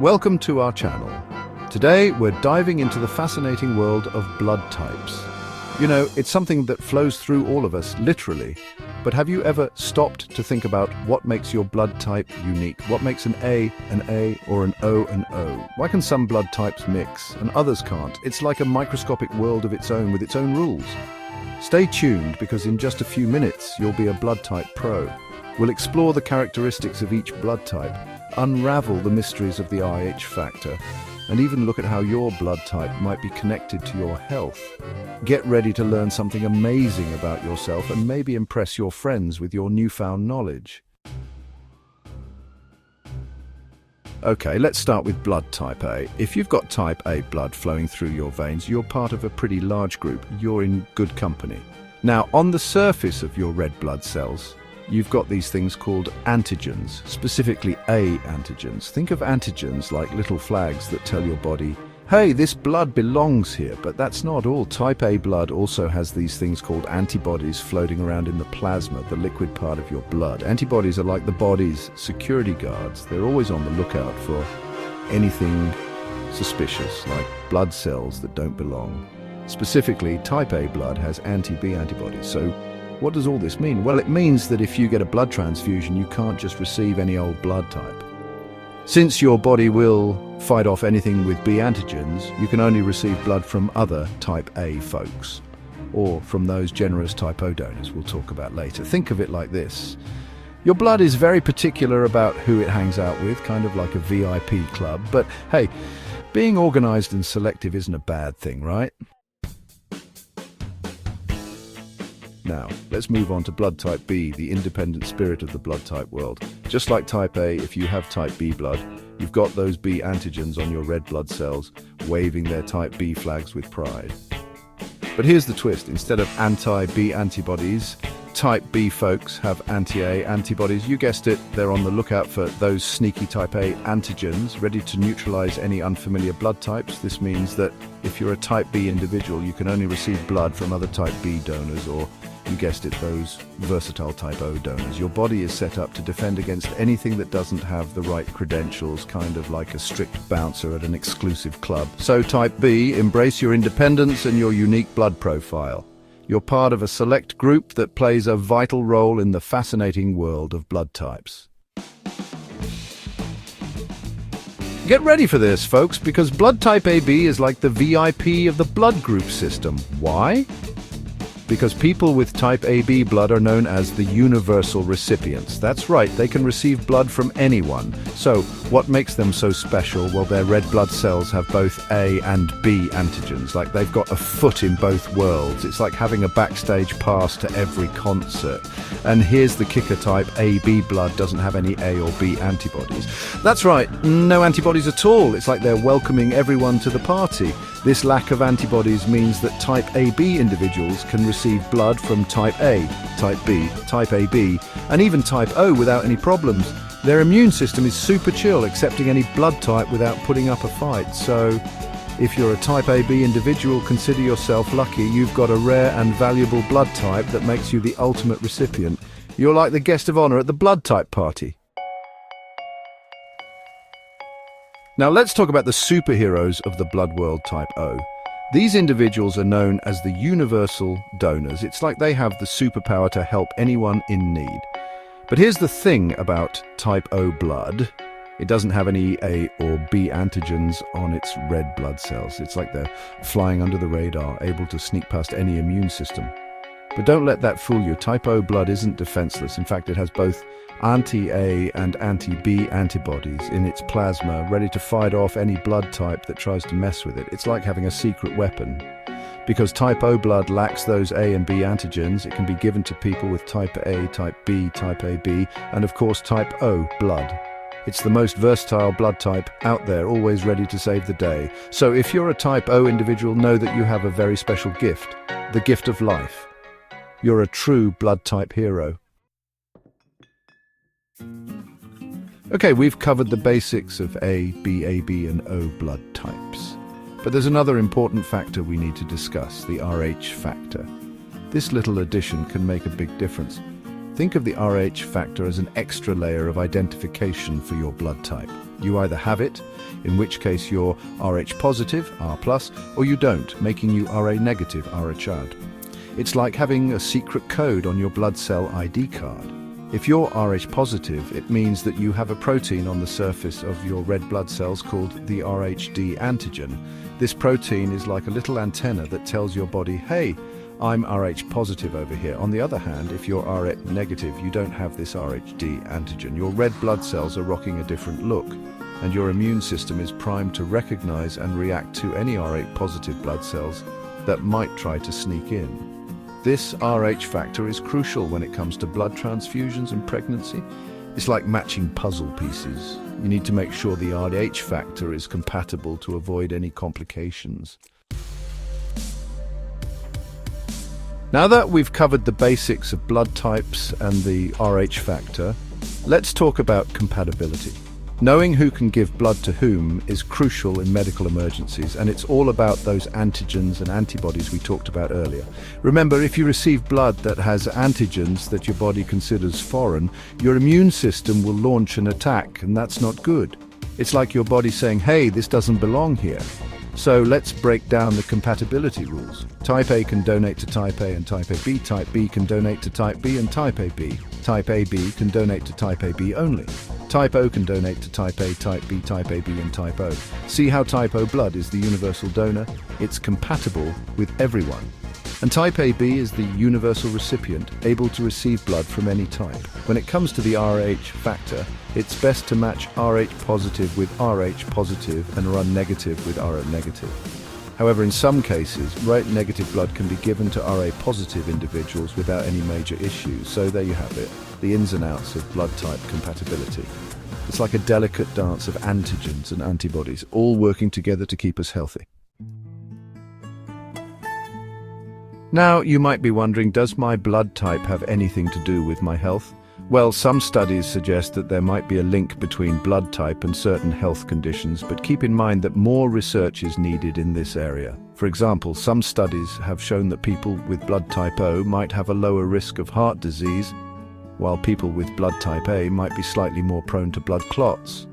Welcome to our channel. Today we're diving into the fascinating world of blood types. You know, it's something that flows through all of us, literally. But have you ever stopped to think about what makes your blood type unique? What makes an A, or an O, an O? Why can some blood types mix and others can't? It's like a microscopic world of its own with its own rules. Stay tuned, because in just a few minutes you'll be a blood type pro. We'll explore the characteristics of each blood type, unravel the mysteries of the Rh factor, and even look at how your blood type might be connected to your health. Get ready to learn something amazing about yourself and maybe impress your friends with your newfound knowledge. Okay, let's start with blood type A. If you've got type A blood flowing through your veins, you're part of a pretty large group. You're in good company. Now, on the surface of your red blood cells, you've got these things called antigens, specifically A antigens. Think of antigens like little flags that tell your body, hey, this blood belongs here. But that's not all. Type A blood also has these things called antibodies floating around in the plasma, the liquid part of your blood. Antibodies are like the body's security guards. They're always on the lookout for anything suspicious, like blood cells that don't belong. Specifically, type A blood has anti-B antibodies. So what does all this mean? Well, it means that if you get a blood transfusion, you can't just receive any old blood type. Since your body will fight off anything with B antigens, you can only receive blood from other type A folks, or from those generous type O donors we'll talk about later. Think of it like this. Your blood is very particular about who it hangs out with, kind of like a VIP club. But hey, being organized and selective isn't a bad thing, right? Now, let's move on to blood type B, the independent spirit of the blood type world. Just like type A, if you have type B blood, you've got those B antigens on your red blood cells, waving their type B flags with pride. But here's the twist. Instead of anti-B antibodies, type B folks have anti-A antibodies. You guessed it, they're on the lookout for those sneaky type A antigens, ready to neutralize any unfamiliar blood types. This means that if you're a type B individual, you can only receive blood from other type B donors, or you guessed it, those versatile type O donors. Your body is set up to defend against anything that doesn't have the right credentials, kind of like a strict bouncer at an exclusive club. So type B, embrace your independence and your unique blood profile. You're part of a select group that plays a vital role in the fascinating world of blood types. Get ready for this, folks, because blood type AB is like the VIP of the blood group system. Why? Because people with type AB blood are known as the universal recipients. That's right, they can receive blood from anyone. So, what makes them so special? Well, their red blood cells have both A and B antigens, like they've got a foot in both worlds. It's like having a backstage pass to every concert. And here's the kicker: type AB blood doesn't have any A or B antibodies. That's right, no antibodies at all. It's like they're welcoming everyone to the party. This lack of antibodies means that type AB individuals can receive blood from type A, type B, type AB, and even type O without any problems. Their immune system is super chill, accepting any blood type without putting up a fight. So, if you're a type AB individual, consider yourself lucky. You've got a rare and valuable blood type that makes you the ultimate recipient. You're like the guest of honor at the blood type party. Now let's talk about the superheroes of the blood world type O. These individuals are known as the universal donors. It's like they have the superpower to help anyone in need. But here's the thing about type O blood. It doesn't have any A or B antigens on its red blood cells. It's like they're flying under the radar, able to sneak past any immune system. But don't let that fool you. Type O blood isn't defenseless. In fact, it has both anti-A and anti-B antibodies in its plasma, ready to fight off any blood type that tries to mess with it. It's like having a secret weapon. Because type O blood lacks those A and B antigens, it can be given to people with type A, type B, type AB, and of course type O blood. It's the most versatile blood type out there, always ready to save the day. So if you're a type O individual, know that you have a very special gift, the gift of life. You're a true blood type hero. Okay, we've covered the basics of A, B, AB, and O blood types. But there's another important factor we need to discuss, the Rh factor. This little addition can make a big difference. Think of the Rh factor as an extra layer of identification for your blood type. You either have it, in which case you're Rh positive, R+, or you don't, making you Ra negative, Rh. It's like having a secret code on your blood cell ID card. If you're Rh positive, it means that you have a protein on the surface of your red blood cells called the Rhd antigen. This protein is like a little antenna that tells your body, hey, I'm Rh positive over here. On the other hand, if you're Rh negative, you don't have this Rhd antigen. Your red blood cells are rocking a different look, and your immune system is primed to recognize and react to any Rh positive blood cells that might try to sneak in. This Rh factor is crucial when it comes to blood transfusions and pregnancy. It's like matching puzzle pieces. You need to make sure the Rh factor is compatible to avoid any complications. Now that we've covered the basics of blood types and the Rh factor, let's talk about compatibility. Knowing who can give blood to whom is crucial in medical emergencies, and it's all about those antigens and antibodies we talked about earlier. Remember, if you receive blood that has antigens that your body considers foreign, your immune system will launch an attack, and that's not good. It's like your body saying, hey, this doesn't belong here. So let's break down the compatibility rules. Type A can donate to type A and type AB. Type B can donate to type B and type AB. Type AB can donate to type AB only. Type O can donate to type A, type B, type AB and type O. See how type O blood is the universal donor? It's compatible with everyone. And type AB is the universal recipient, able to receive blood from any type. When it comes to the Rh factor, it's best to match Rh positive with Rh positive and Rh negative with Rh negative. However, in some cases, Rh negative blood can be given to Ra positive individuals without any major issues. So there you have it, the ins and outs of blood type compatibility. It's like a delicate dance of antigens and antibodies, all working together to keep us healthy. Now, you might be wondering, does my blood type have anything to do with my health? Well, some studies suggest that there might be a link between blood type and certain health conditions, but keep in mind that more research is needed in this area. For example, some studies have shown that people with blood type O might have a lower risk of heart disease, while people with blood type A might be slightly more prone to blood clots.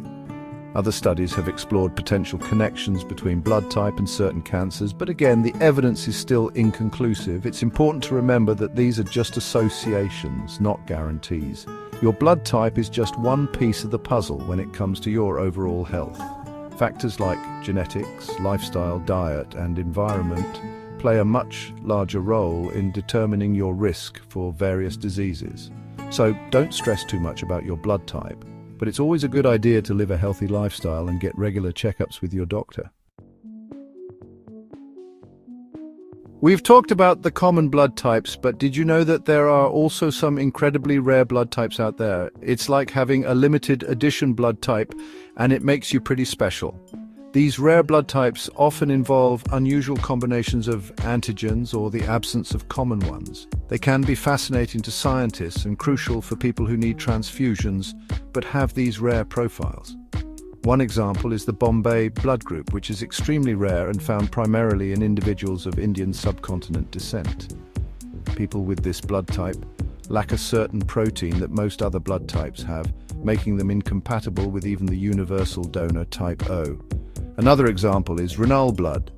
Other studies have explored potential connections between blood type and certain cancers, but again, the evidence is still inconclusive. It's important to remember that these are just associations, not guarantees. Your blood type is just one piece of the puzzle when it comes to your overall health. Factors like genetics, lifestyle, diet, and environment play a much larger role in determining your risk for various diseases. So don't stress too much about your blood type. But it's always a good idea to live a healthy lifestyle and get regular checkups with your doctor. We've talked about the common blood types, but did you know that there are also some incredibly rare blood types out there? It's like having a limited edition blood type, and it makes you pretty special. These rare blood types often involve unusual combinations of antigens or the absence of common ones. They can be fascinating to scientists and crucial for people who need transfusions but have these rare profiles. One example is the Bombay blood group, which is extremely rare and found primarily in individuals of Indian subcontinent descent. People with this blood type lack a certain protein that most other blood types have, making them incompatible with even the universal donor type O. Another example is Renal blood,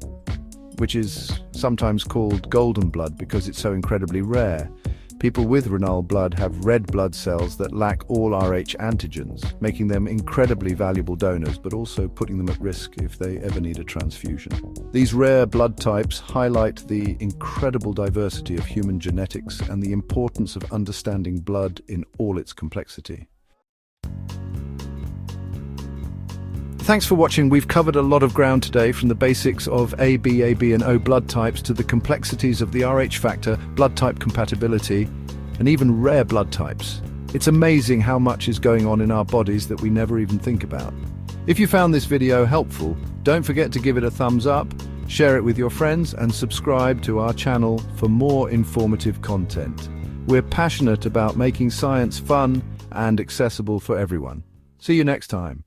which is sometimes called golden blood because it's so incredibly rare. People with Renal blood have red blood cells that lack all Rh antigens, making them incredibly valuable donors, but also putting them at risk if they ever need a transfusion. These rare blood types highlight the incredible diversity of human genetics and the importance of understanding blood in all its complexity. Thanks for watching. We've covered a lot of ground today, from the basics of AB, and O blood types to the complexities of the Rh factor, blood type compatibility, and even rare blood types. It's amazing how much is going on in our bodies that we never even think about. If you found this video helpful, don't forget to give it a thumbs up, share it with your friends, and subscribe to our channel for more informative content. We're passionate about making science fun and accessible for everyone. See you next time.